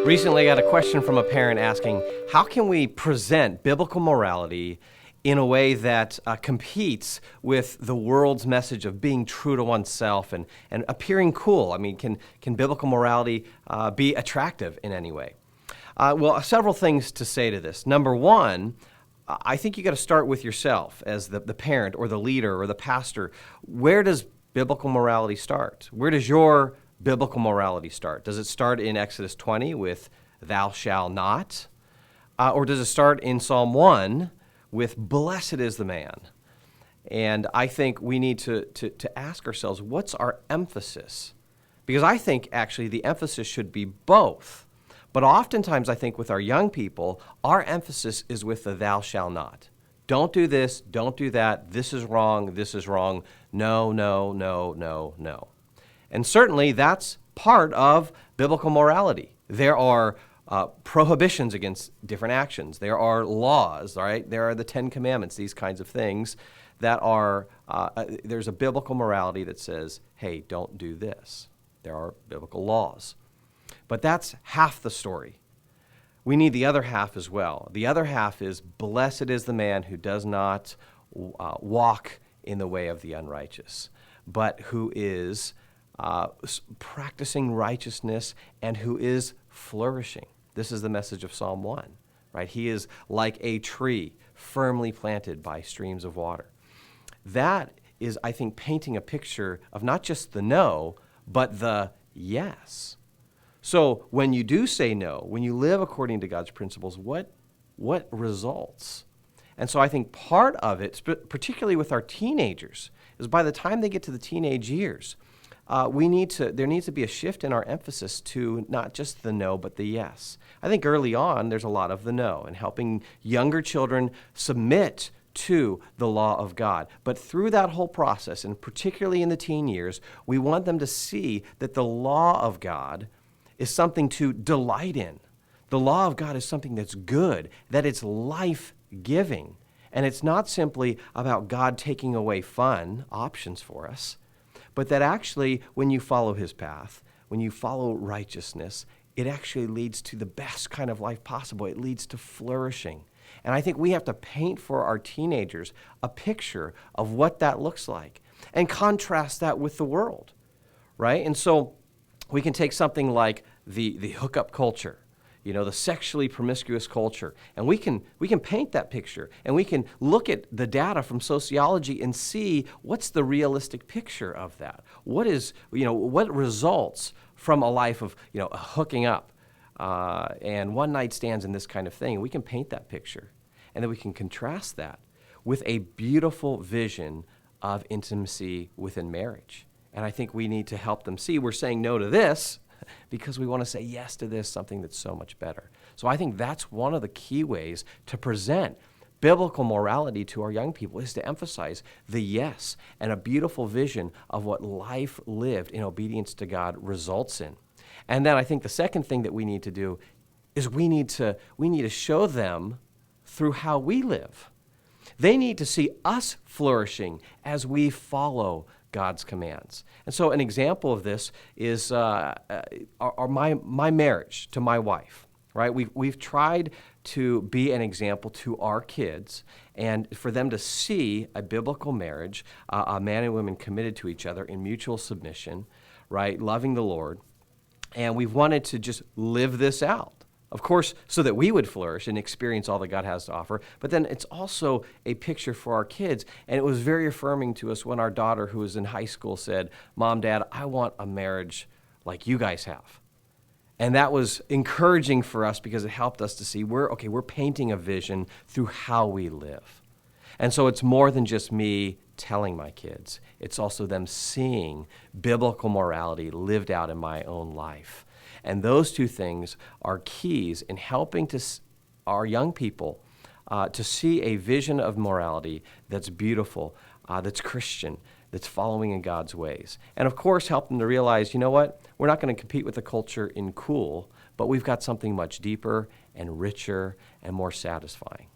Recently, I got a question from a parent asking, how can we present biblical morality in a way that competes with the world's message of being true to oneself and appearing cool? I mean, can biblical morality be attractive in any way? Well, several things to say to this. Number one, I think you got to start with yourself as the parent or the leader or the pastor. Where does biblical morality start? Where does your biblical morality start? Does it start in Exodus 20 with thou shalt not? Or does it start in Psalm 1 with blessed is the man? And I think we need to ask ourselves, what's our emphasis? Because I think actually the emphasis should be both. But oftentimes I think with our young people, our emphasis is with the thou shalt not. Don't do this, don't do that, this is wrong, no, no, no, no, no. And certainly that's part of biblical morality. There are prohibitions against different actions. There are laws, all right? There are the 10 Commandments, these kinds of things that are, there's a biblical morality that says, hey, don't do this. There are biblical laws. But that's half the story. We need the other half as well. The other half is, blessed is the man who does not walk in the way of the unrighteous, but who is practicing righteousness and who is flourishing. This is the message of Psalm 1, right? He is like a tree firmly planted by streams of water. That is, I think, painting a picture of not just the no, but the yes. So when you do say no, when you live according to God's principles, what results? And so I think part of it, particularly with our teenagers, is by the time they get to the teenage years, there needs to be a shift in our emphasis to not just the no, but the yes. I think early on, there's a lot of the no and helping younger children submit to the law of God. But through that whole process, and particularly in the teen years, we want them to see that the law of God is something to delight in. The law of God is something that's good, that it's life-giving. And it's not simply about God taking away fun options for us, but that actually when you follow his path, when you follow righteousness, it actually leads to the best kind of life possible. It leads to flourishing. And I think we have to paint for our teenagers a picture of what that looks like and contrast that with the world, right? And so we can take something like the hookup culture, the sexually promiscuous culture, and we can paint that picture, and we can look at the data from sociology and see what's the realistic picture of that. What results from a life of hooking up and one night stands and this kind of thing. We can paint that picture, and then we can contrast that with a beautiful vision of intimacy within marriage. And I think we need to help them see we're saying no to this because we want to say yes to this, something that's so much better. So I think that's one of the key ways to present biblical morality to our young people, is to emphasize the yes and a beautiful vision of what life lived in obedience to God results in. And then I think the second thing that we need to do is we need to show them through how we live. They need to see us flourishing as we follow God's commands. And so an example of this is my marriage to my wife, right? We've tried to be an example to our kids and for them to see a biblical marriage, a man and woman committed to each other in mutual submission, right? Loving the Lord. And we've wanted to just live this out. Of course, so that we would flourish and experience all that God has to offer. But then it's also a picture for our kids. And it was very affirming to us when our daughter, who was in high school, said, Mom, Dad, I want a marriage like you guys have. And that was encouraging for us because it helped us to see we're painting a vision through how we live. And so it's more than just me telling my kids. It's also them seeing biblical morality lived out in my own life. And those two things are keys in helping our young people to see a vision of morality that's beautiful, that's Christian, that's following in God's ways. And of course, help them to realize, we're not going to compete with the culture in cool, but we've got something much deeper and richer and more satisfying.